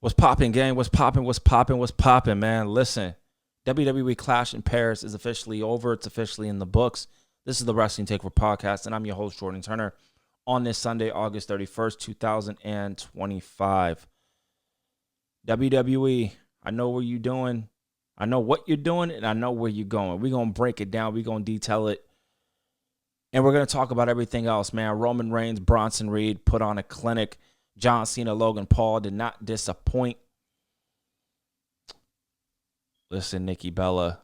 What's poppin', gang? What's poppin', man? Listen, WWE Clash in Paris is officially over. It's officially in the books. This is the Wrestling Takeover Podcast, and I'm your host, Jordan Turner, on this Sunday, August 31st, 2025. WWE, I know what you're doing. I know what you're doing, and I know where you're going. We're going to break it down. We're going to detail it. And we're going to talk about everything else, man. Roman Reigns, Bronson Reed put on a clinic. John Cena, Logan Paul did not disappoint. Listen, Nikki Bella,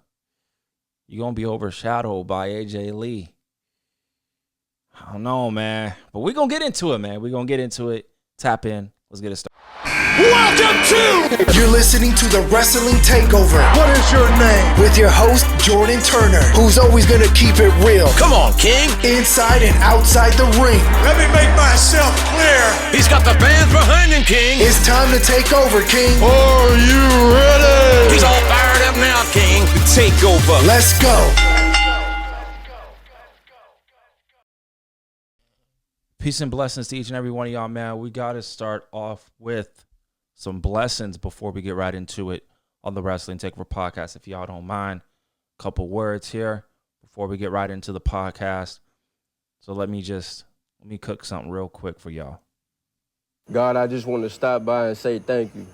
you're going to be overshadowed by AJ Lee. I don't know, man. But we're going to get into it, man. We're going to get into it. Tap in. Let's get it started. Welcome to... You're listening to the Wrestling Takeover. What is your name? With your host, Jordan Turner, who's always going to keep it real. Come on, King. Inside and outside the ring. Let me make myself clear. He's got the fans behind him, King. It's time to take over, King. Are you ready? He's all fired up now, King. The takeover. Let's go. Peace and blessings to each and every one of y'all, man. We got to start off with some blessings before we get right into it on the Wrestling Takeover Podcast. If y'all don't mind, a couple words here before we get right into the podcast. So let me cook something real quick for y'all. God, I just want to stop by and say thank you.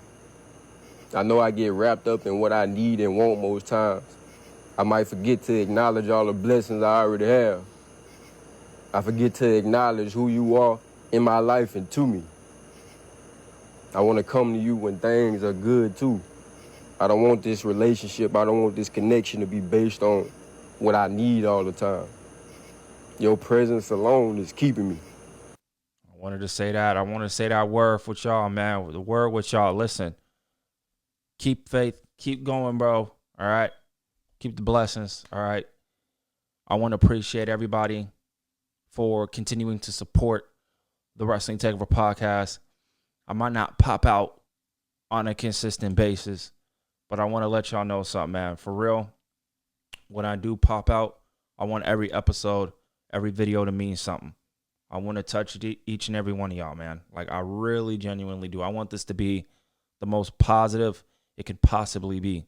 I know I get wrapped up in what I need and want most times. I might forget to acknowledge all the blessings I already have. I forget to acknowledge who you are in my life and to me. I want to come to you when things are good, too. I don't want this relationship, I don't want this connection to be based on what I need all the time. Your presence alone is keeping me. I wanted to say that. I want to say that word with y'all, man. The word with y'all. Listen, keep faith. Keep going, bro. All right? Keep the blessings. All right? I want to appreciate everybody for continuing to support the Wrestling Takeover Podcast. I might not pop out on a consistent basis, but I want to let y'all know something, man. For real, when I do pop out, I want every episode, every video to mean something. I want to touch each and every one of y'all, man. Like, I really genuinely do. I want this to be the most positive it could possibly be.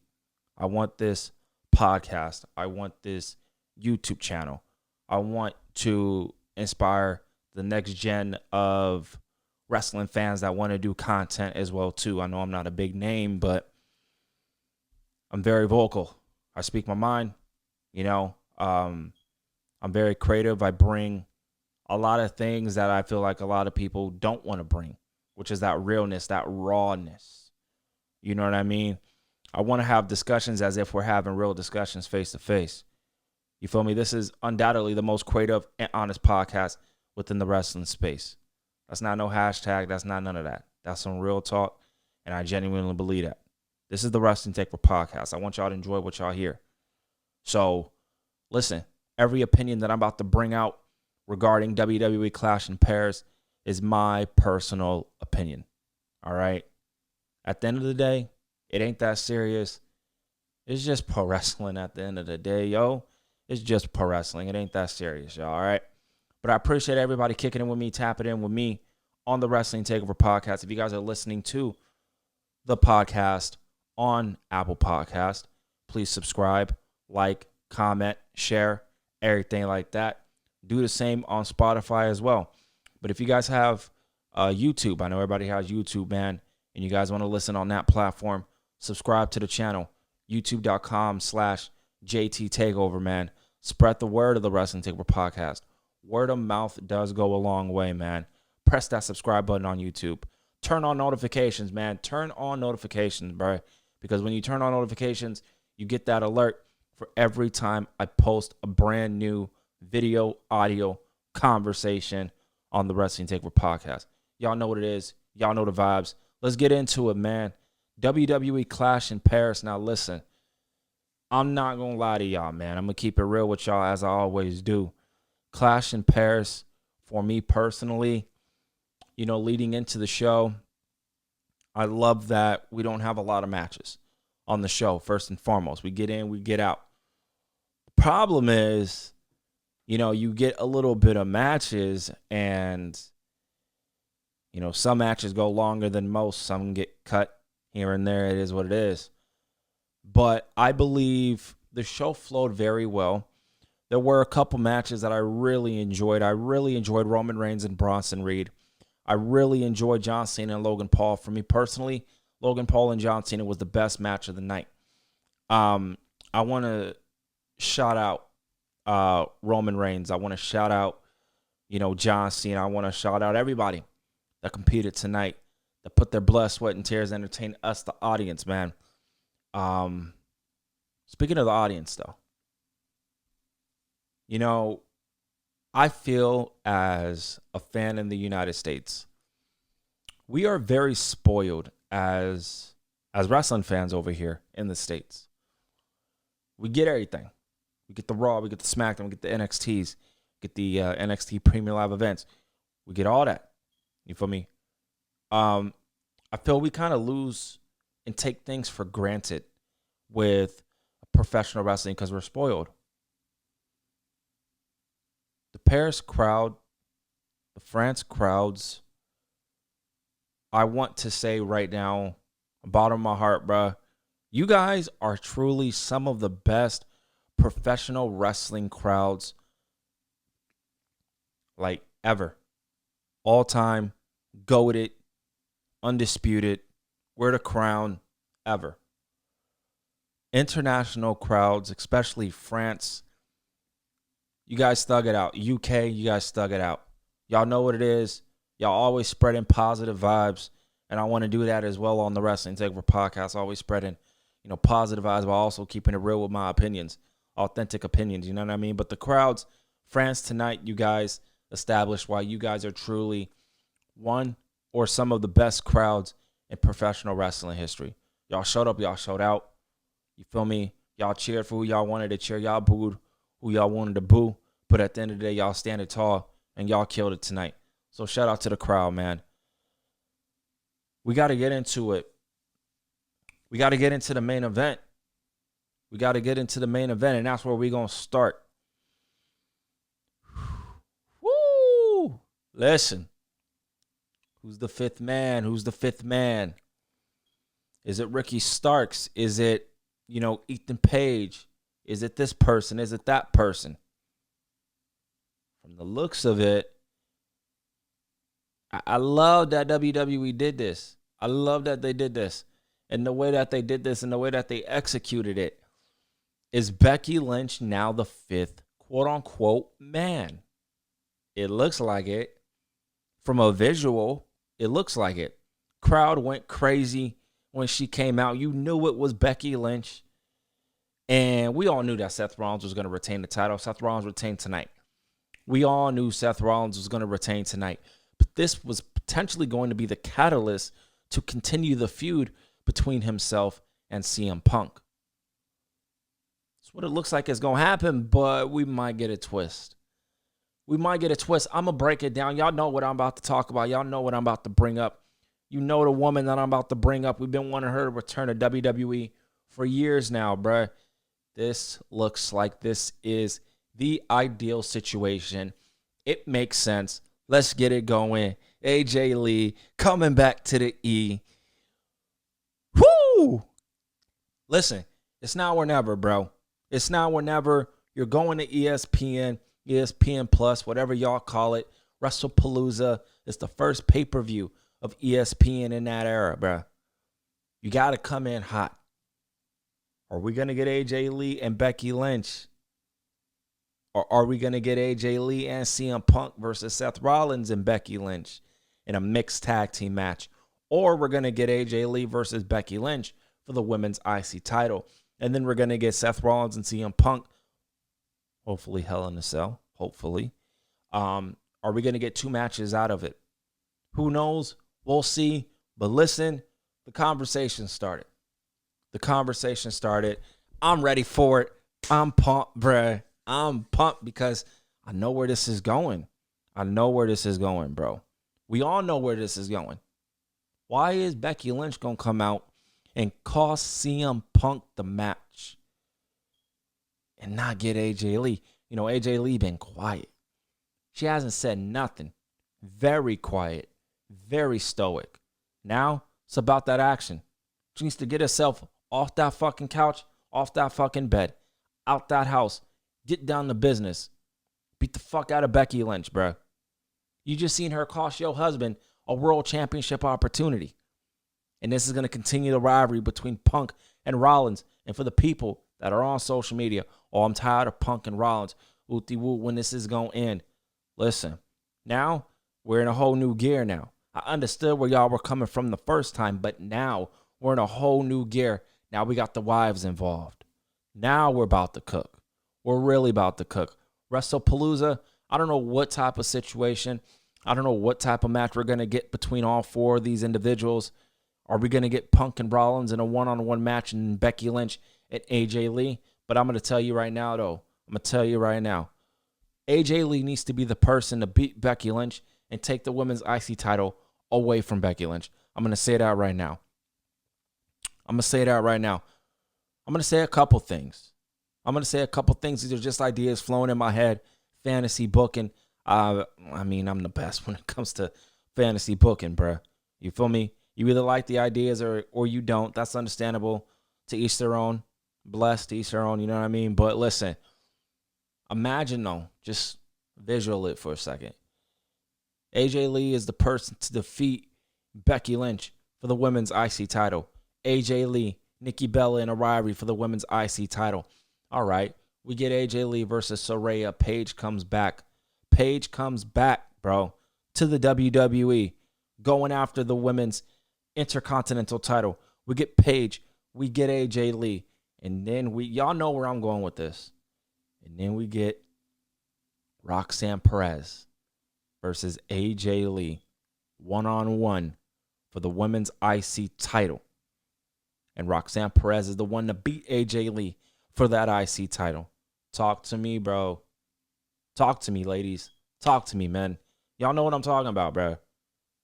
I want this podcast. I want this YouTube channel. I want to inspire the next gen of wrestling fans that want to do content as well too. I know I'm not a big name, but I'm very vocal. I speak my mind. You know, I'm very creative. I bring a lot of things that I feel like a lot of people don't want to bring, which is that realness, that rawness. You know what I mean? I want to have discussions as if we're having real discussions face to face. You feel me? This is undoubtedly the most creative and honest podcast within the wrestling space. That's not no hashtag. That's not none of that. That's some real talk, and I genuinely believe that. This is the Wrestling Takeover Podcast. I want y'all to enjoy what y'all hear. So, listen, every opinion that I'm about to bring out regarding WWE Clash in Paris is my personal opinion. All right? At the end of the day, it ain't that serious. It's just pro wrestling at the end of the day, yo. It's just pro wrestling. It ain't that serious, y'all, all right? But I appreciate everybody kicking in with me, tapping in with me on the Wrestling Takeover Podcast. If you guys are listening to the podcast on Apple Podcast, please subscribe, like, comment, share, everything like that. Do the same on Spotify as well. But if you guys have YouTube, I know everybody has YouTube, man, and you guys want to listen on that platform, subscribe to the channel, youtube.com/JT Takeover, man. Spread the word of the Wrestling Takeover Podcast. Word of mouth does go a long way, man. Press that subscribe button on YouTube. Turn on notifications, man. Turn on notifications, bro. Because when you turn on notifications, you get that alert for every time I post a brand new video, audio, conversation on the Wrestling Takeover Podcast. Y'all know what it is. Y'all know the vibes. Let's get into it, man. WWE Clash in Paris. Now, listen. I'm not going to lie to y'all, man. I'm going to keep it real with y'all as I always do. Clash in Paris, for me personally, you know, leading into the show, I love that we don't have a lot of matches on the show, first and foremost. We get in, we get out. The problem is, you know, you get a little bit of matches and, you know, some matches go longer than most. Some get cut here and there. It is what it is. But I believe the show flowed very well. There were a couple matches that I really enjoyed. I really enjoyed Roman Reigns and Bronson Reed. I really enjoyed John Cena and Logan Paul. For me personally, Logan Paul and John Cena was the best match of the night. I want to shout out Roman Reigns. I want to shout out, John Cena. I want to shout out everybody that competed tonight, that put their blood, sweat, and tears to entertain us, the audience, man. Speaking of the audience, though, I feel as a fan in the United States, we are very spoiled as wrestling fans over here in the States. We get everything. We get the Raw, we get the SmackDown, we get the NXTs, get the NXT Premium Live events. We get all that. You feel me? I feel we kind of lose and take things for granted with professional wrestling because we're spoiled. The Paris crowd, the France crowds, I want to say right now, bottom of my heart, bruh, you guys are truly some of the best professional wrestling crowds like ever. All time, goated, undisputed, we're the crown ever. International crowds, especially France, you guys thug it out. UK, you guys thug it out. Y'all know what it is. Y'all always spreading positive vibes. And I want to do that as well on the Wrestling Takeover podcast. Always spreading, positive vibes, but also keeping it real with my opinions. Authentic opinions, you know what I mean? But the crowds, France tonight, you guys established why you guys are truly one or some of the best crowds in professional wrestling history. Y'all showed up, y'all showed out. You feel me? Y'all cheered for who y'all wanted to cheer. Y'all booed who y'all wanted to boo. But at the end of the day, y'all standing tall, and y'all killed it tonight. So shout out to the crowd, man. We got to get into it. We got to get into the main event. We got to get into the main event, and that's where we're going to start. Woo! Listen. Who's the fifth man? Who's the fifth man? Is it Ricky Starks? Is it, Ethan Page? Is it this person? Is it that person? From the looks of it, I love that WWE did this. I love that they did this. And the way that they did this and the way that they executed it. Is Becky Lynch now the fifth, quote-unquote, man? It looks like it. From a visual, it looks like it. Crowd went crazy when she came out. You knew it was Becky Lynch. And we all knew that Seth Rollins was going to retain the title. Seth Rollins retained tonight. We all knew Seth Rollins was going to retain tonight. But this was potentially going to be the catalyst to continue the feud between himself and CM Punk. That's what it looks like is going to happen, but we might get a twist. We might get a twist. I'm going to break it down. Y'all know what I'm about to talk about. Y'all know what I'm about to bring up. You know the woman that I'm about to bring up. We've been wanting her to return to WWE for years now, bruh. This looks like this is the ideal situation. It makes sense. Let's get it going. AJ Lee coming back to the E. Woo! Listen, it's now or never, bro. It's now or never. You're going to ESPN, ESPN Plus, whatever y'all call it. WrestlePalooza. It's the first pay-per-view of ESPN in that era, bro. You got to come in hot. Are we going to get AJ Lee and Becky Lynch? Or are we going to get AJ Lee and CM Punk versus Seth Rollins and Becky Lynch in a mixed tag team match? Or we're going to get AJ Lee versus Becky Lynch for the women's IC title. And then we're going to get Seth Rollins and CM Punk, hopefully Hell in a Cell, hopefully. Are we going to get two matches out of it? Who knows? We'll see. But listen, the conversation started. The conversation started. I'm ready for it. I'm pumped, bruh. I'm pumped because I know where this is going. I know where this is going, bro. We all know where this is going. Why is Becky Lynch going to come out and cost CM Punk the match and not get AJ Lee? You know, AJ Lee been quiet. She hasn't said nothing. Very quiet. Very stoic. Now, it's about that action. She needs to get herself off that fucking couch, off that fucking bed, out that house, get down to business. Beat the fuck out of Becky Lynch, bro. You just seen her cost your husband a world championship opportunity. And this is going to continue the rivalry between Punk and Rollins. And for the people that are on social media, oh, I'm tired of Punk and Rollins. Ooty woo, when this is going to end. Listen, now we're in a whole new gear now. I understood where y'all were coming from the first time, but now we're in a whole new gear. Now we got the wives involved. Now we're about to cook. We're really about to cook. WrestlePalooza, I don't know what type of situation, I don't know what type of match we're going to get between all four of these individuals. Are we going to get Punk and Rollins in a one-on-one match and Becky Lynch and AJ Lee? But I'm going to tell you right now, though. I'm going to tell you right now. AJ Lee needs to be the person to beat Becky Lynch and take the women's IC title away from Becky Lynch. I'm going to say that right now. I'm going to say a couple things. These are just ideas flowing in my head. Fantasy booking. I'm the best when it comes to fantasy booking, bruh. You feel me? You either like the ideas or you don't. That's understandable. To each their own. Blessed to each their own, you know what I mean? But listen, imagine though, just visual it for a second. AJ Lee is the person to defeat Becky Lynch for the women's IC title. AJ Lee, Nikki Bella in a rivalry for the women's IC title. All right, we get AJ Lee versus Saraya. Paige comes back. Bro, to the WWE, going after the women's Intercontinental title. We get Paige, we get AJ Lee, and then y'all know where I'm going with this. And then we get Roxanne Perez versus AJ Lee, one-on-one for the women's IC title. And Roxanne Perez is the one to beat AJ Lee for that IC title. Talk to me, bro. Talk to me, ladies. Talk to me, men. Y'all know what I'm talking about, bro.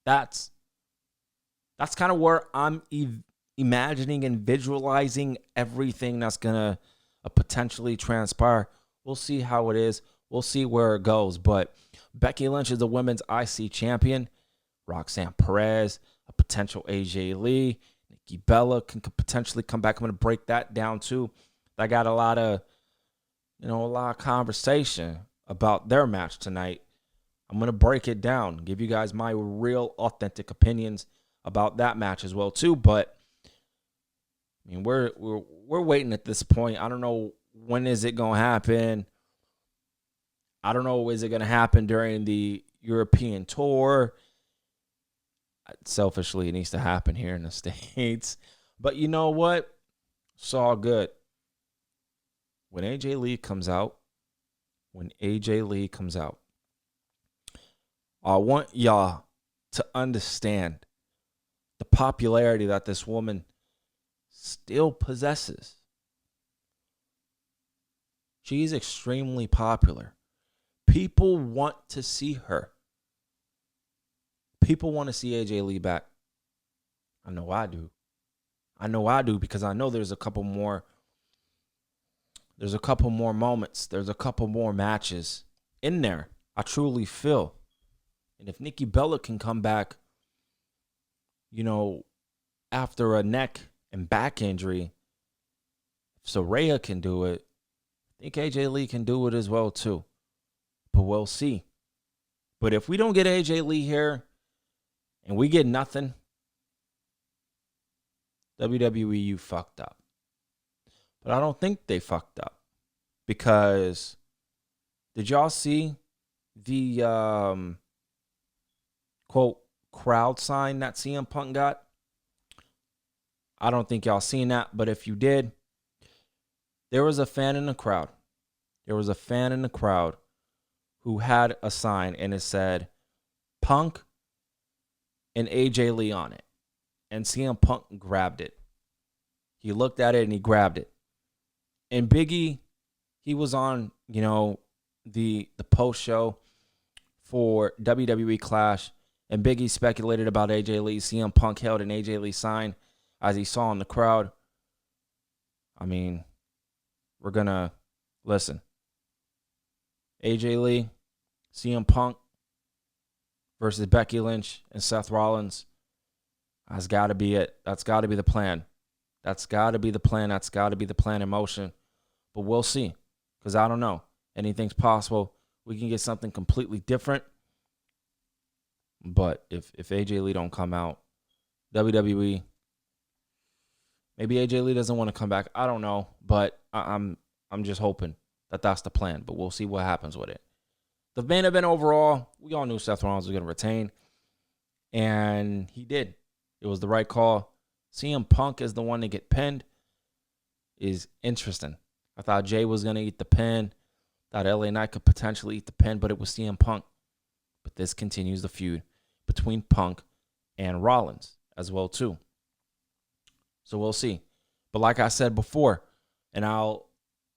That's kind of where I'm imagining and visualizing everything that's going to potentially transpire. We'll see how it is. We'll see where it goes. But Becky Lynch is the women's IC champion. Roxanne Perez, a potential AJ Lee. Nikki Bella can potentially come back. I'm going to break that down too. I got a lot of conversation about their match tonight. I'm going to break it down, give you guys my real authentic opinions about that match as well too. But I mean, we're waiting at this point. I don't know when is it going to happen. I don't know, is it going to happen during the European tour? Selfishly, it needs to happen here in the States. But you know what? It's all good. When AJ Lee comes out, I want y'all to understand the popularity that this woman still possesses. She's extremely popular. People want to see her. People want to see AJ Lee back. I know I do because I know there's a couple more moments. There's a couple more matches in there. I truly feel. And if Nikki Bella can come back, after a neck and back injury, if Saraya can do it, I think AJ Lee can do it as well too. But we'll see. But if we don't get AJ Lee here and we get nothing, WWE, you fucked up. But I don't think they fucked up. Because did y'all see the quote crowd sign that CM Punk got? I don't think y'all seen that, but if you did, there was a fan in the crowd. Who had a sign and it said Punk and AJ Lee on it. And CM Punk grabbed it. He looked at it and he grabbed it. And Biggie, he was on, the post show for WWE Clash. And Biggie speculated about AJ Lee. CM Punk held an AJ Lee sign as he saw in the crowd. I mean, we're going to listen. AJ Lee, CM Punk versus Becky Lynch and Seth Rollins. That's got to be it. That's got to be the plan. That's got to be the plan. That's got to be the plan in motion. But we'll see, because I don't know. Anything's possible. We can get something completely different. But if AJ Lee don't come out, WWE, maybe AJ Lee doesn't want to come back. I don't know, but I'm just hoping that that's the plan. But we'll see what happens with it. The main event overall, we all knew Seth Rollins was going to retain, and he did. It was the right call. CM Punk is the one to get pinned is interesting. I thought Jay was going to eat the pin. Thought LA Knight could potentially eat the pin, but it was CM Punk. But this continues the feud between Punk and Rollins as well, too. So we'll see. But like I said before, and I'll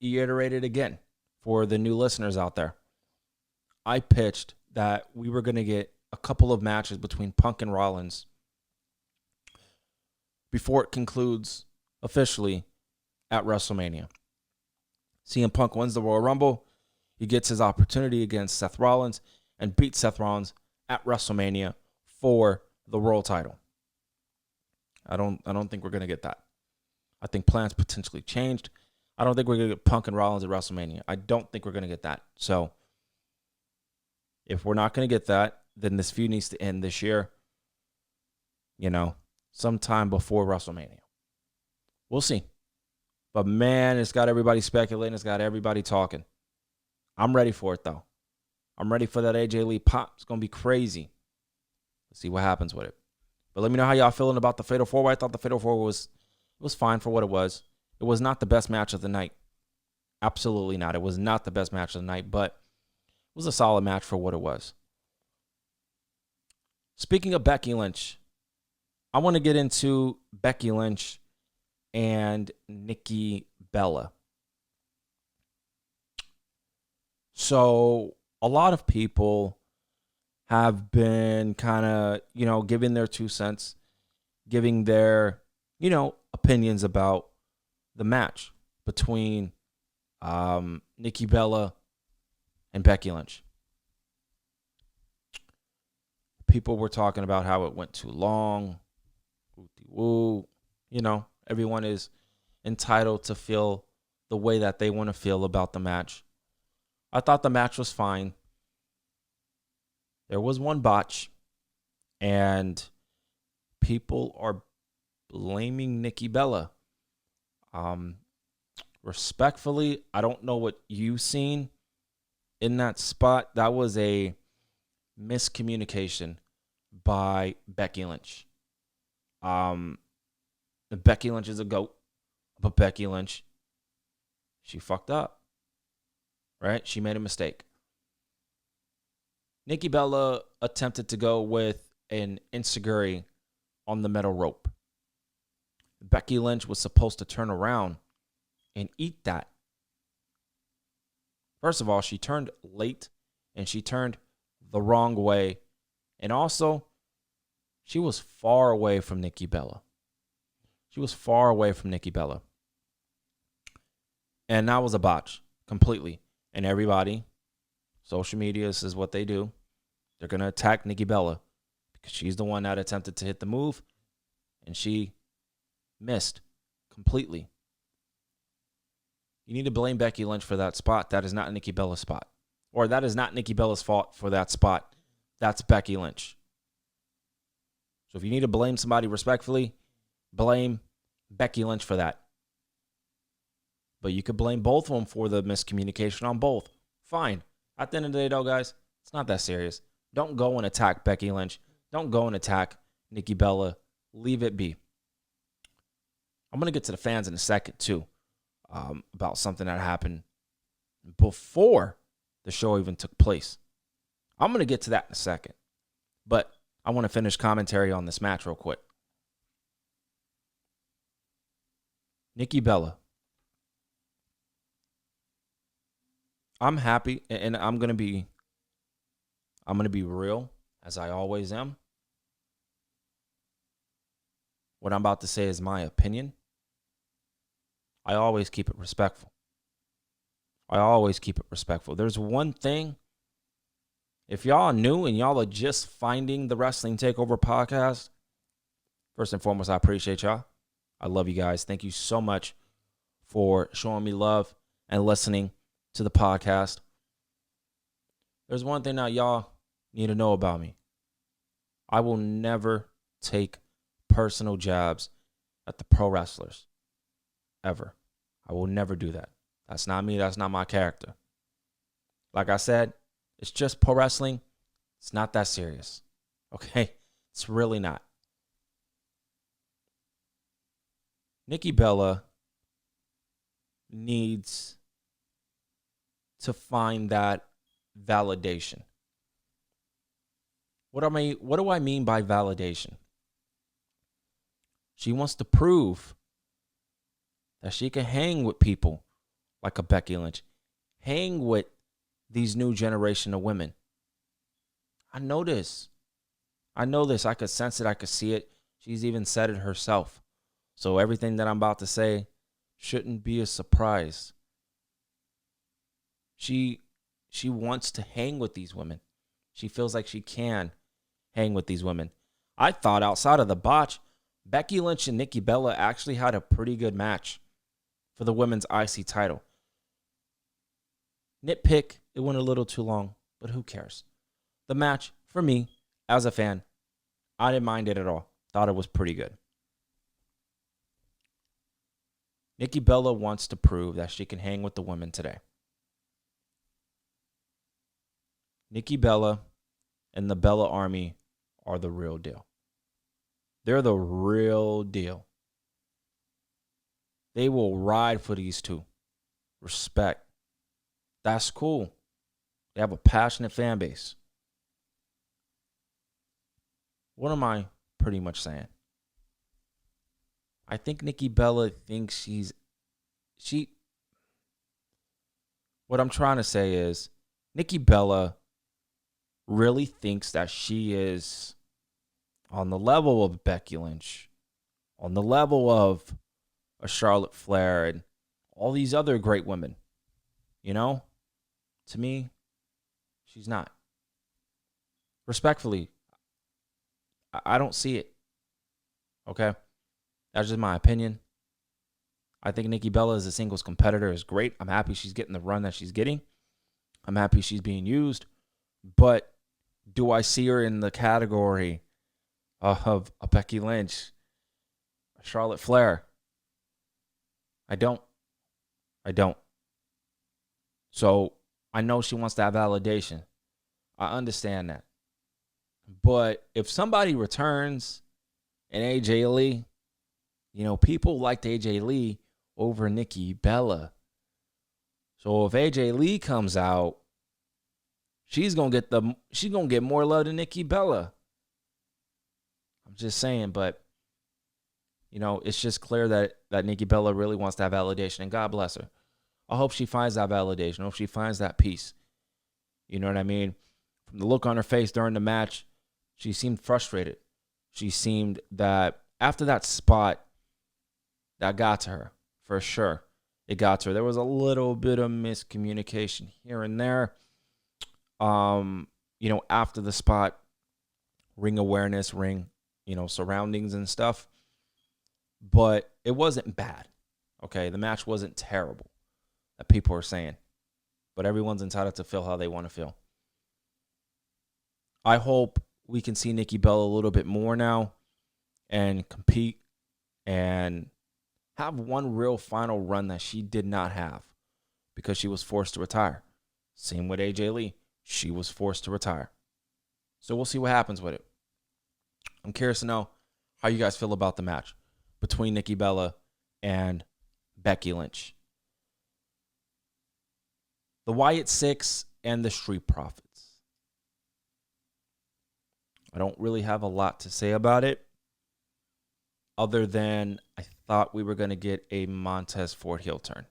reiterate it again for the new listeners out there, I pitched that we were going to get a couple of matches between Punk and Rollins before it concludes officially at WrestleMania. CM Punk wins the Royal Rumble. He gets his opportunity against Seth Rollins and beats Seth Rollins at WrestleMania for the world title. I don't think we're going to get that. I think plans potentially changed. I don't think we're going to get Punk and Rollins at WrestleMania. I don't think we're going to get that. So if we're not going to get that, then this feud needs to end this year, sometime before WrestleMania. We'll see. But, man, it's got everybody speculating. It's got everybody talking. I'm ready for it, though. I'm ready for that AJ Lee pop. It's going to be crazy. Let's see what happens with it. But let me know how y'all feeling about the Fatal 4-Way. I thought the Fatal 4 was fine for what it was. It was not the best match of the night. Absolutely not. It was not the best match of the night, but it was a solid match for what it was. Speaking of Becky Lynch, I want to get into Becky Lynch and Nikki Bella. So a lot of people have been kind of, giving their 2 cents, giving their, opinions about the match between Nikki Bella and Becky Lynch. People were talking about how it went too long. Woo. Everyone is entitled to feel the way that they want to feel about the match. I thought the match was fine. There was one botch, and people are blaming Nikki Bella. Respectfully, I don't know what you've seen in that spot. That was a miscommunication by Becky Lynch. Becky Lynch is a GOAT, but Becky Lynch, she fucked up, right? She made a mistake. Nikki Bella attempted to go with an enziguri on the metal rope. Becky Lynch was supposed to turn around and eat that. First of all, she turned late, and she turned the wrong way. And also, she was far away from Nikki Bella. She was far away from Nikki Bella. And that was a botch, completely. And everybody, social media, this is what they do. They're going to attack Nikki Bella because she's the one that attempted to hit the move, and she missed completely. You need to blame Becky Lynch for that spot. That is not Nikki Bella's spot. Or that is not Nikki Bella's fault for that spot. That's Becky Lynch. So if you need to blame somebody respectfully, blame Becky Lynch for that. But you could blame both of them for the miscommunication on both. Fine. At the end of the day, though, guys, it's not that serious. Don't go and attack Becky Lynch. Don't go and attack Nikki Bella. Leave it be. I'm going to get to the fans in a second, too, about something that happened before the show even took place. I'm going to get to that in a second. But I want to finish commentary on this match real quick. Nikki Bella. I'm happy, and I'm going to be real, as I always am. What I'm about to say is my opinion. I always keep it respectful. There's one thing. If y'all are new and y'all are just finding the Wrestling Takeover podcast, first and foremost, I appreciate y'all. I love you guys. Thank you so much for showing me love and listening to the podcast. There's one thing that y'all need to know about me. I will never take personal jabs at the pro wrestlers. Ever. I will never do that. That's not me. That's not my character. Like I said, it's just pro wrestling. It's not that serious. Okay? It's really not. Nikki Bella needs to find that validation. What do I mean by validation? She wants to prove that she can hang with people like a Becky Lynch, hang with these new generation of women. I know this. I could sense it. I could see it. She's even said it herself. So everything that I'm about to say shouldn't be a surprise. She wants to hang with these women. She feels like she can hang with these women. I thought outside of the botch, Becky Lynch and Nikki Bella actually had a pretty good match for the women's IC title. Nitpick, it went a little too long, but who cares? The match, for me, as a fan, I didn't mind it at all. Thought it was pretty good. Nikki Bella wants to prove that she can hang with the women today. Nikki Bella and the Bella Army are the real deal. They're the real deal. They will ride for these two. Respect. That's cool. They have a passionate fan base. What am I pretty much saying? I think Nikki Bella thinks what I'm trying to say is Nikki Bella really thinks that she is on the level of Becky Lynch, on the level of a Charlotte Flair and all these other great women. You know, to me, she's not. Respectfully, I don't see it. Okay? That's just my opinion. I think Nikki Bella as a singles competitor is great. I'm happy she's getting the run that she's getting. I'm happy she's being used. But do I see her in the category of a Becky Lynch, a Charlotte Flair? I don't. So I know she wants that validation. I understand that. But if somebody returns an AJ Lee, people liked AJ Lee over Nikki Bella. So if AJ Lee comes out, she's gonna get more love than Nikki Bella. I'm just saying, but it's just clear that Nikki Bella really wants that validation, and God bless her. I hope she finds that validation. I hope she finds that peace. You know what I mean? From the look on her face during the match, she seemed frustrated. She seemed that after that spot, that got to her, for sure. It got to her. There was a little bit of miscommunication here and there. After the spot, ring awareness, surroundings and stuff. But it wasn't bad. Okay, the match wasn't terrible, that people are saying. But everyone's entitled to feel how they want to feel. I hope we can see Nikki Bella a little bit more now and compete and have one real final run that she did not have because she was forced to retire. Same with AJ Lee. She was forced to retire. So we'll see what happens with it. I'm curious to know how you guys feel about the match between Nikki Bella and Becky Lynch. The Wyatt Six and the Street Profits. I don't really have a lot to say about it other than I thought we were going to get a Montez Ford heel turn.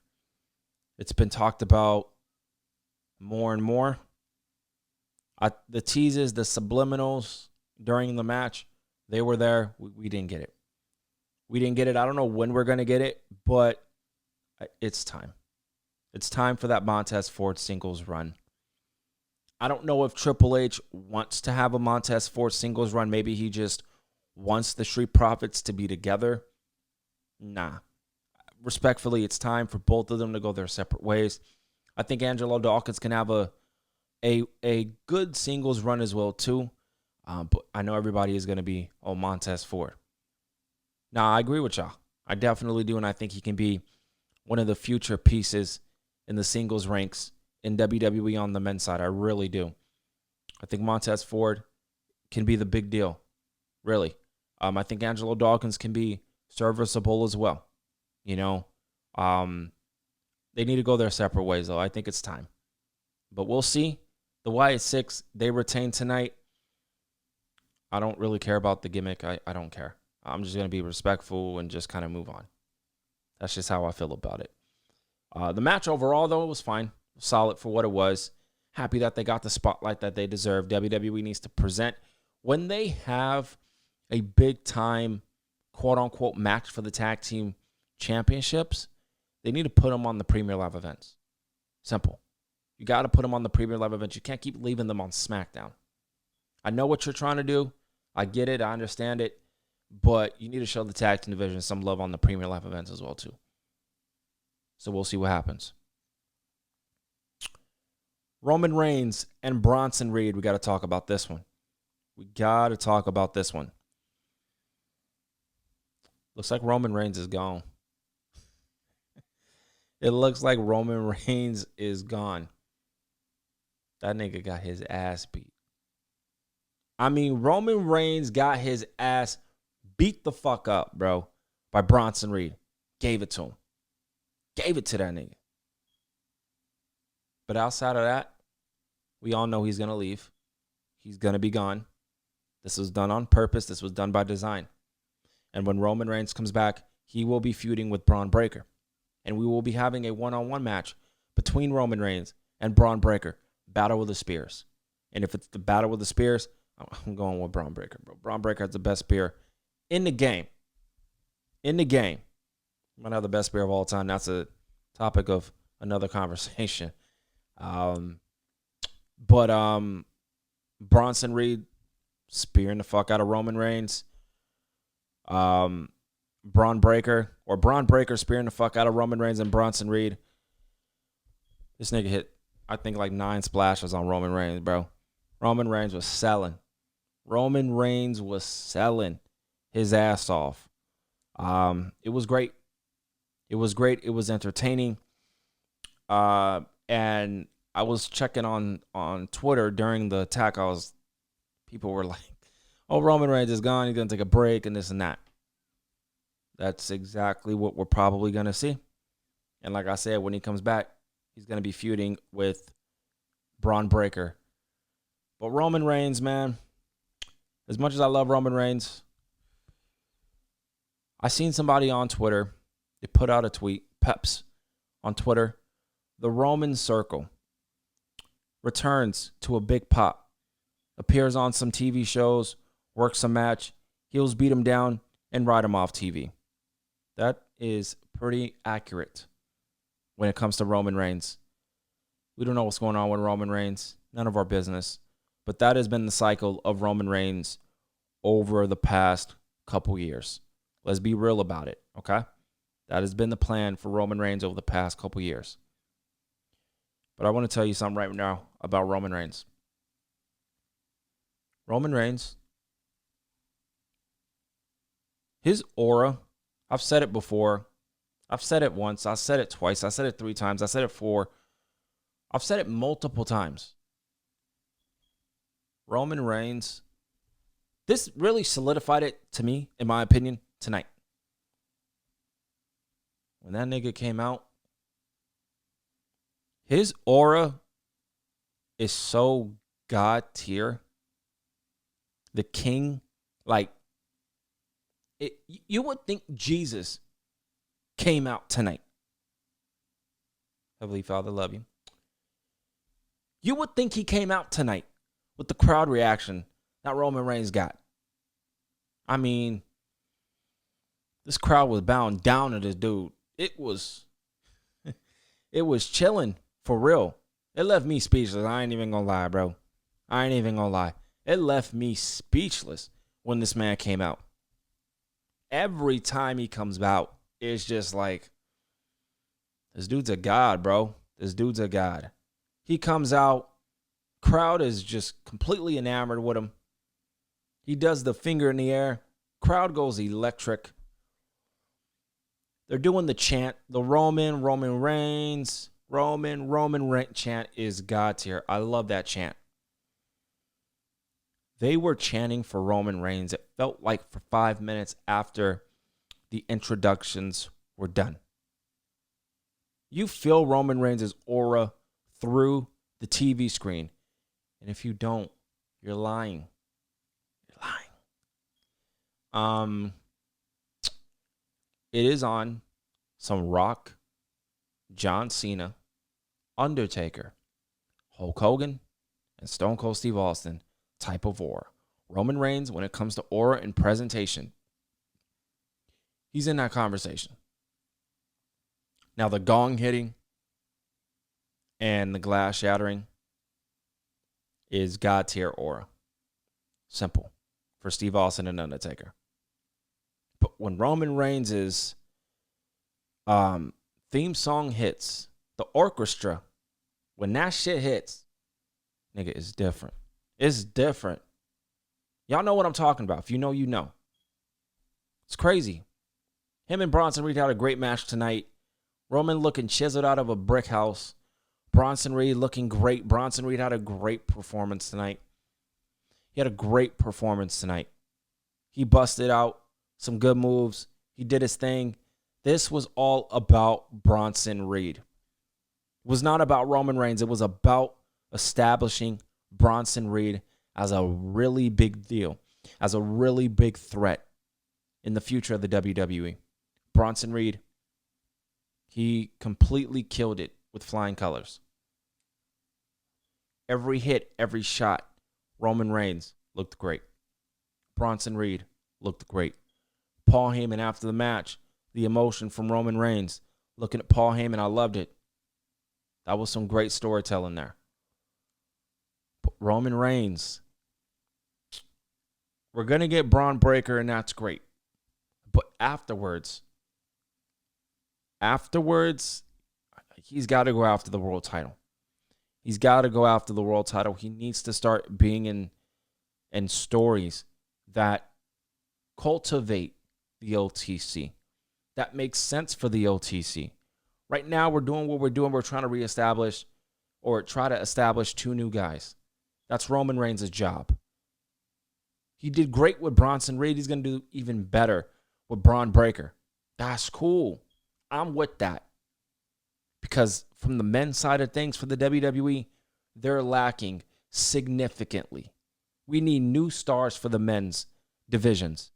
It's been talked about more and more. The teases, the subliminals during the match, they were there. We didn't get it. We didn't get it. I don't know when we're going to get it, but it's time. It's time for that Montez Ford singles run. I don't know if Triple H wants to have a Montez Ford singles run. Maybe he just wants the Street Profits to be together Nah. Respectfully, it's time for both of them to go their separate ways. I think Angelo Dawkins can have a good singles run as well, too. But I know everybody is going to be on Montez Ford. Now, I agree with y'all. I definitely do, and I think he can be one of the future pieces in the singles ranks in WWE on the men's side. I really do. I think Montez Ford can be the big deal, really. I think Angelo Dawkins can be serviceable as well. You know, they need to go their separate ways, though. I think it's time. But we'll see. The Wyatt Six, they retain tonight. I don't really care about the gimmick. I don't care. I'm just going to be respectful and just kind of move on. That's just how I feel about it. The match overall, though, was fine. Solid for what it was. Happy that they got the spotlight that they deserve. WWE needs to present. When they have a big-time, quote-unquote, match for the tag team championships, they need to put them on the Premier Live events. Simple. You got to put them on the Premier Live events. You can't keep leaving them on SmackDown. I know what you're trying to do. I get it. I understand it. But you need to show the tag team division some love on the Premier Live events as well, too. So we'll see what happens. Roman Reigns and Bronson Reed. We got to talk about this one. Looks like Roman Reigns is gone. It looks like Roman Reigns is gone. That nigga got his ass beat. I mean, Roman Reigns got his ass beat the fuck up, bro, by Bronson Reed. Gave it to him. Gave it to that nigga. But outside of that, we all know he's going to leave. He's going to be gone. This was done on purpose. This was done by design. And when Roman Reigns comes back, he will be feuding with Braun Breaker. And we will be having a one-on-one match between Roman Reigns and Braun Breaker. Battle with the Spears. And if it's the Battle with the Spears, I'm going with Braun Breaker, bro. Braun Breaker has the best spear in the game. Might have the best spear of all time. That's a topic of another conversation. But Bronson Reed spearing the fuck out of Roman Reigns. Braun Breaker spearing the fuck out of Roman Reigns and Bronson Reed. This nigga hit, I think, like 9 splashes on Roman Reigns, bro. Roman Reigns was selling his ass off. It was great. It was entertaining. And I was checking on Twitter during the attack. People were like, oh, Roman Reigns is gone. He's going to take a break and this and that. That's exactly what we're probably going to see. And like I said, when he comes back, he's going to be feuding with Braun Breaker. But Roman Reigns, man, as much as I love Roman Reigns, I seen somebody on Twitter. They put out a tweet, Peps, on Twitter. The Roman Circle returns to a big pop. Appears on some TV shows, works a match, heels beat him down, and ride him off TV. That is pretty accurate when it comes to Roman Reigns. We don't know what's going on with Roman Reigns. None of our business. But that has been the cycle of Roman Reigns over the past couple years. Let's be real about it, okay? That has been the plan for Roman Reigns over the past couple years. But I want to tell you something right now about Roman Reigns. Roman Reigns, his aura, I've said it before. I've said it once. I said it twice. I said it 3 times. I said it 4. I've said it multiple times. Roman Reigns, this really solidified it to me, in my opinion, tonight. When that nigga came out, his aura is so God tier. The king, like, you would think Jesus came out tonight. Heavenly Father, love you. You would think he came out tonight with the crowd reaction that Roman Reigns got. I mean, this crowd was bowing down to this dude. It was chilling for real. It left me speechless. I ain't even gonna lie, bro. It left me speechless when this man came out. Every time he comes out, is just like, this dude's a god, bro. This dude's a god. He comes out, crowd is just completely enamored with him. He does the finger in the air. Crowd goes electric. They're doing the chant. The Roman Reigns chant is God tier. I love that chant. They were chanting for Roman Reigns. It felt like for 5 minutes after the introductions were done. You feel Roman Reigns' aura through the TV screen. And if you don't, you're lying. You're lying. It is on some Rock, John Cena, Undertaker, Hulk Hogan, and Stone Cold Steve Austin type of aura. Roman Reigns, when it comes to aura and presentation, he's in that conversation. Now, the gong hitting and the glass shattering is God tier aura. Simple. For Steve Austin and Undertaker. But when Roman Reigns' theme song hits, the orchestra, when that shit hits, nigga, it's different. It's different. Y'all know what I'm talking about. If you know, you know. It's crazy. Him and Bronson Reed had a great match tonight. Roman looking chiseled out of a brick house. Bronson Reed looking great. Bronson Reed had a great performance tonight. He had a great performance tonight. He busted out some good moves. He did his thing. This was all about Bronson Reed. It was not about Roman Reigns. It was about establishing Bronson Reed as a really big deal, as a really big threat in the future of the WWE. Bronson Reed, he completely killed it with flying colors. Every hit, every shot, Roman Reigns looked great. Bronson Reed looked great. Paul Heyman after the match, the emotion from Roman Reigns. Looking at Paul Heyman, I loved it. That was some great storytelling there. But Roman Reigns, we're going to get Braun Breaker, and that's great. But afterwards, he's got to go after the world title. He's got to go after the world title. He needs to start being in stories that cultivate the OTC, that makes sense for the OTC. Right now, we're doing what we're doing. We're trying to reestablish or try to establish two new guys. That's Roman Reigns' job. He did great with Bronson Reed. He's going to do even better with Braun Breaker. That's cool. I'm with that. Because from the men's side of things for the WWE, they're lacking significantly. We need new stars for the men's divisions.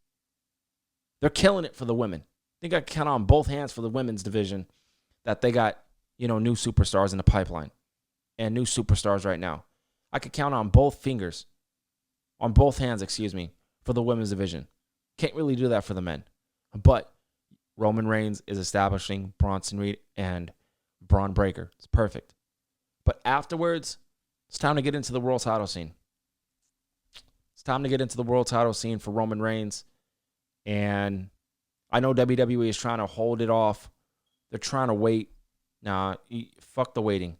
They're killing it for the women. I think I can count on both hands for the women's division that they got, new superstars in the pipeline and new superstars right now. I could count on both hands, for the women's division. Can't really do that for the men. But Roman Reigns is establishing Bronson Reed and Braun Breaker. It's perfect. But afterwards, it's time to get into the world title scene. It's time to get into the world title scene for Roman Reigns. And I know WWE is trying to hold it off. They're trying to wait. Nah, fuck the waiting.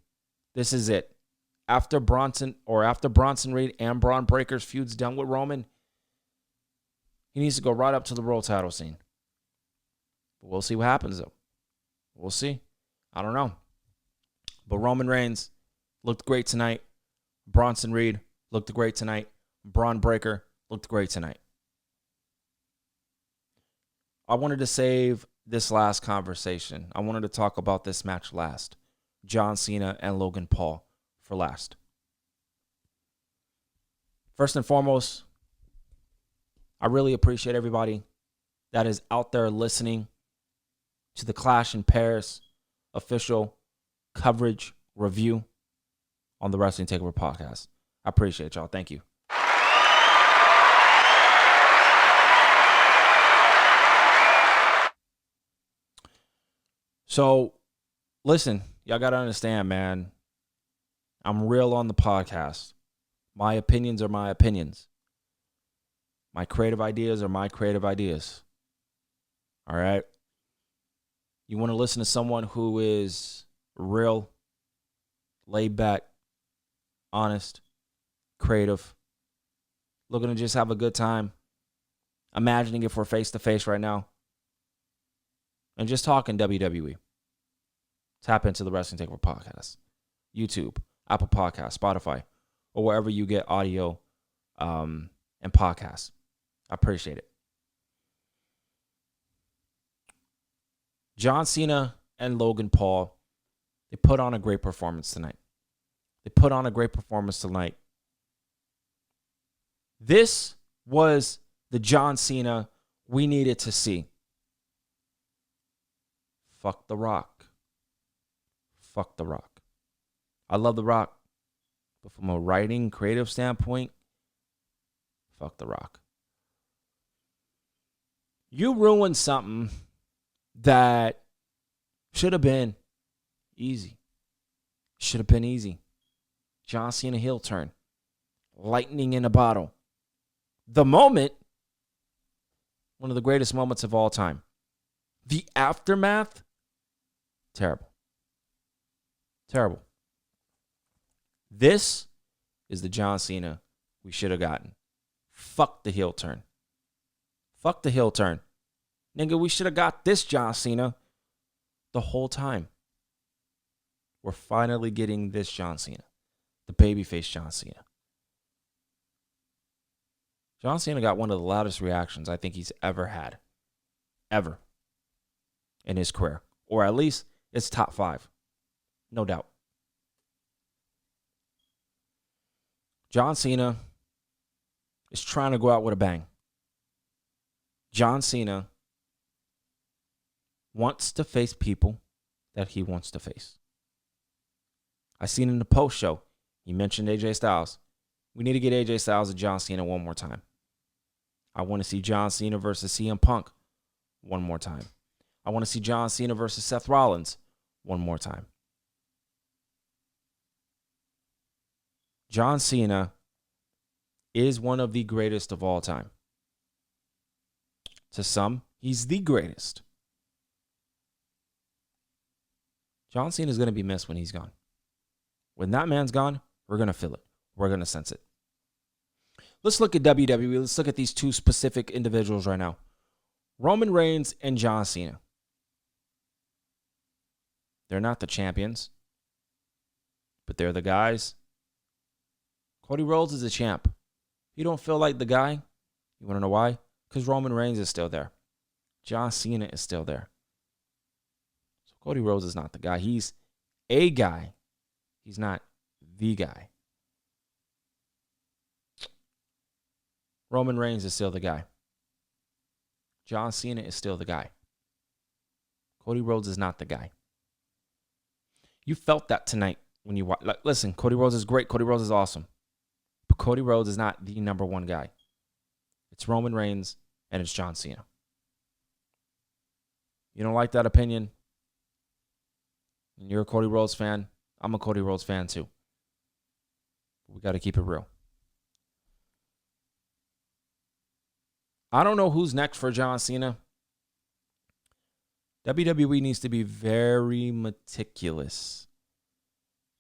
This is it. After Bronson Reed and Braun Breaker's feud's done with Roman, he needs to go right up to the world title scene. But we'll see what happens, though. We'll see. I don't know. But Roman Reigns looked great tonight. Bronson Reed looked great tonight. Braun Breaker looked great tonight. I wanted to save this last conversation. I wanted to talk about this match last. John Cena and Logan Paul for last. First and foremost, I really appreciate everybody that is out there listening to the Clash in Paris official coverage review on the Wrestling Takeover podcast. I appreciate y'all. Thank you. So, listen, y'all got to understand, man. I'm real on the podcast. My opinions are my opinions. My creative ideas are my creative ideas. All right? You want to listen to someone who is real, laid back, honest, creative, looking to just have a good time, imagining if we're face-to-face right now, and just talking WWE. Tap into the Wrestling Takeover podcast, YouTube, Apple Podcasts, Spotify, or wherever you get audio and podcasts. I appreciate it. John Cena and Logan Paul, they put on a great performance tonight. This was the John Cena we needed to see. Fuck The Rock. I love The Rock. But from a writing, creative standpoint, fuck The Rock. You ruined something that should have been easy. John Cena heel turn. Lightning in a bottle. The moment, one of the greatest moments of all time. The aftermath, terrible. This is the John Cena we should have gotten. Fuck the heel turn. Nigga, we should have got this John Cena the whole time. We're finally getting this John Cena. The babyface John Cena. John Cena got one of the loudest reactions I think he's ever had. Ever. In his career. Or at least it's top 5. No doubt. John Cena is trying to go out with a bang. John Cena wants to face people that he wants to face. I seen in the post show, he mentioned AJ Styles. We need to get AJ Styles and John Cena one more time. I want to see John Cena versus CM Punk one more time. I want to see John Cena versus Seth Rollins one more time. John Cena is one of the greatest of all time. To some, he's the greatest. John Cena is going to be missed when he's gone. When that man's gone, we're going to feel it. We're going to sense it. Let's look at WWE. Let's look at these two specific individuals right now. Roman Reigns and John Cena. They're not the champions, but they're the guys. Cody Rhodes is a champ. You don't feel like the guy? You want to know why? Because Roman Reigns is still there. John Cena is still there. So Cody Rhodes is not the guy. He's a guy. He's not the guy. Roman Reigns is still the guy. John Cena is still the guy. Cody Rhodes is not the guy. You felt that tonight when you watch. Like, listen, Cody Rhodes is great. Cody Rhodes is awesome. But Cody Rhodes is not the number one guy. It's Roman Reigns and it's John Cena. You don't like that opinion? And you're a Cody Rhodes fan. I'm a Cody Rhodes fan too. We got to keep it real. I don't know who's next for John Cena. WWE needs to be very meticulous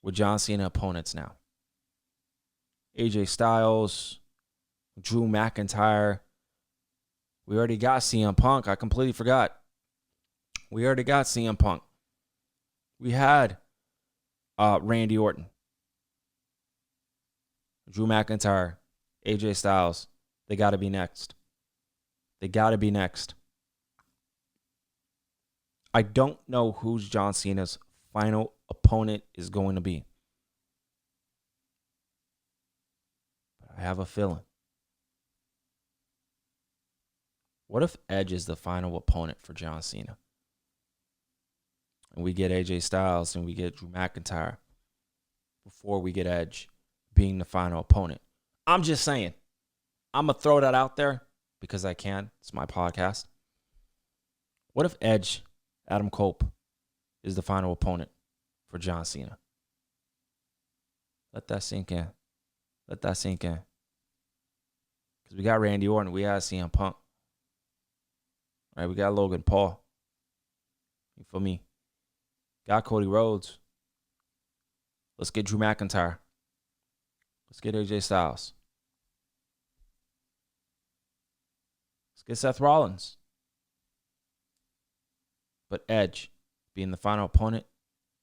with John Cena opponents now. AJ Styles, Drew McIntyre. We already got CM Punk. I completely forgot. We already got CM Punk. We had Randy Orton, Drew McIntyre, AJ Styles. They got to be next. I don't know who's John Cena's final opponent is going to be. But I have a feeling. What if Edge is the final opponent for John Cena? And we get AJ Styles and we get Drew McIntyre before we get Edge being the final opponent. I'm just saying. I'm going to throw that out there because I can. It's my podcast. What if Edge, Adam Cope, is the final opponent for John Cena? Let that sink in. Because we got Randy Orton. We got CM Punk. Right, we got Logan Paul. You feel me? Got Cody Rhodes. Let's get Drew McIntyre. Let's get AJ Styles. Let's get Seth Rollins. But Edge being the final opponent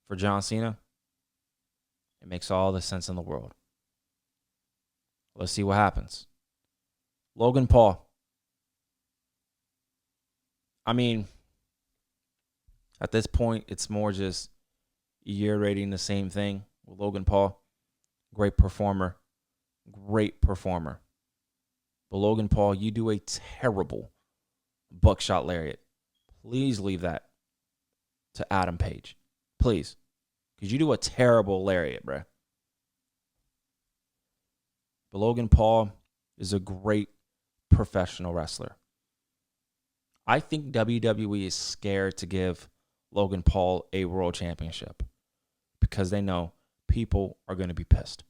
for John Cena, it makes all the sense in the world. Let's see what happens. Logan Paul. I mean, at this point, it's more just reiterating the same thing with Logan Paul. Great performer. Great performer. But Logan Paul, you do a terrible buckshot lariat. Please leave that to Adam Page. Please. Because you do a terrible lariat, bruh. But Logan Paul is a great professional wrestler. I think WWE is scared to give Logan Paul a world championship because they know people are going to be pissed.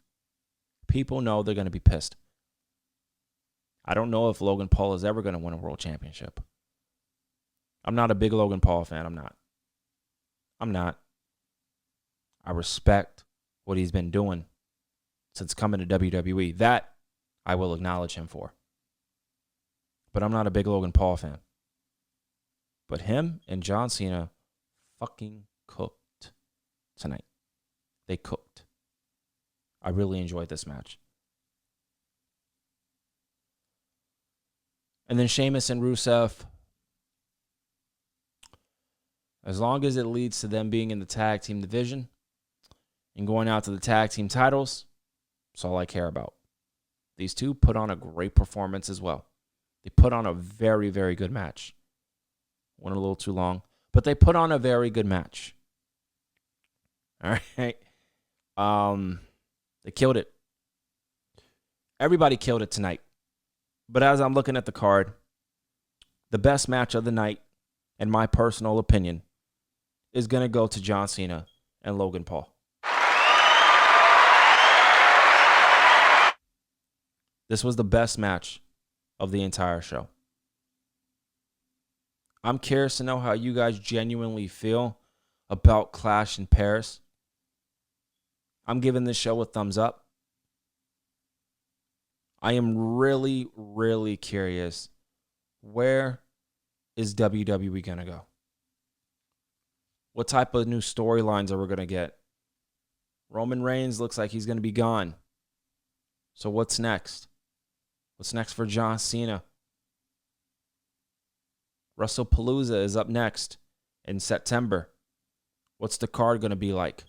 People know they're going to be pissed. I don't know if Logan Paul is ever going to win a world championship. I'm not a big Logan Paul fan. I'm not. I respect what he's been doing since coming to WWE. That I will acknowledge him for. But I'm not a big Logan Paul fan. But him and John Cena fucking cooked tonight. They cooked. I really enjoyed this match. And then Sheamus and Rusev. As long as it leads to them being in the tag team division and going out to the tag team titles, that's all I care about. These two put on a great performance as well. They put on a very, very good match. Went a little too long, but they put on a very good match. All right. They killed it. Everybody killed it tonight. But as I'm looking at the card, the best match of the night, in my personal opinion, is going to go to John Cena and Logan Paul. This was the best match of the entire show. I'm curious to know how you guys genuinely feel about Clash in Paris. I'm giving this show a thumbs up. I am really, really curious. Where is WWE going to go? What type of new storylines are we going to get? Roman Reigns looks like he's going to be gone. So what's next? What's next for John Cena? WrestlePalooza is up next in September. What's the card going to be like?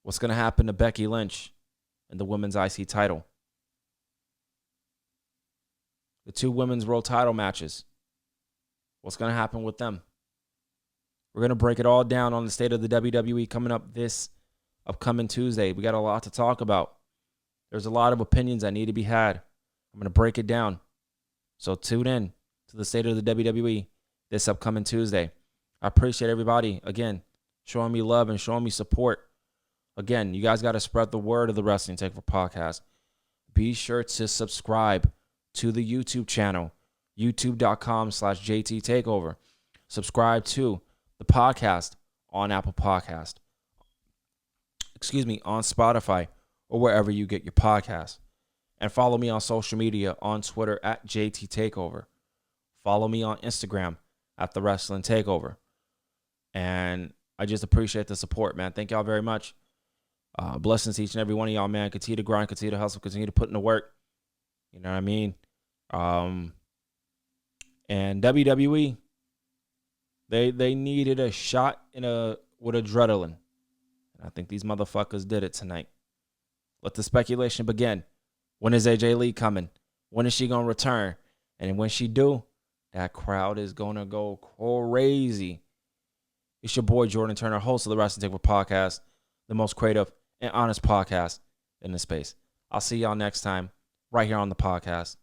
What's going to happen to Becky Lynch and the women's IC title? The two women's world title matches. What's going to happen with them? We're going to break it all down on the state of the WWE coming up this upcoming Tuesday. We got a lot to talk about. There's a lot of opinions that need to be had. I'm going to break it down. So tune in to the state of the WWE this upcoming Tuesday. I appreciate everybody, again, showing me love and showing me support. Again, you guys got to spread the word of the Wrestling Takeover podcast. Be sure to subscribe to the YouTube channel, youtube.com/JTTakeover. Subscribe to the podcast on Apple Podcast. On Spotify or wherever you get your podcasts. And follow me on social media on Twitter at JTTakeover. Follow me on Instagram at The Wrestling Takeover. And I just appreciate the support, man. Thank y'all very much. Blessings to each and every one of y'all, man. Continue to grind, continue to hustle, continue to put in the work. You know what I mean? And WWE, they needed a shot with adrenaline. And I think these motherfuckers did it tonight. Let the speculation begin. When is AJ Lee coming? When is she going to return? And when she do, that crowd is going to go crazy. It's your boy, Jordan Turner, host of the Wrestling Takeover podcast, the most creative and honest podcast in the space. I'll see y'all next time right here on the podcast.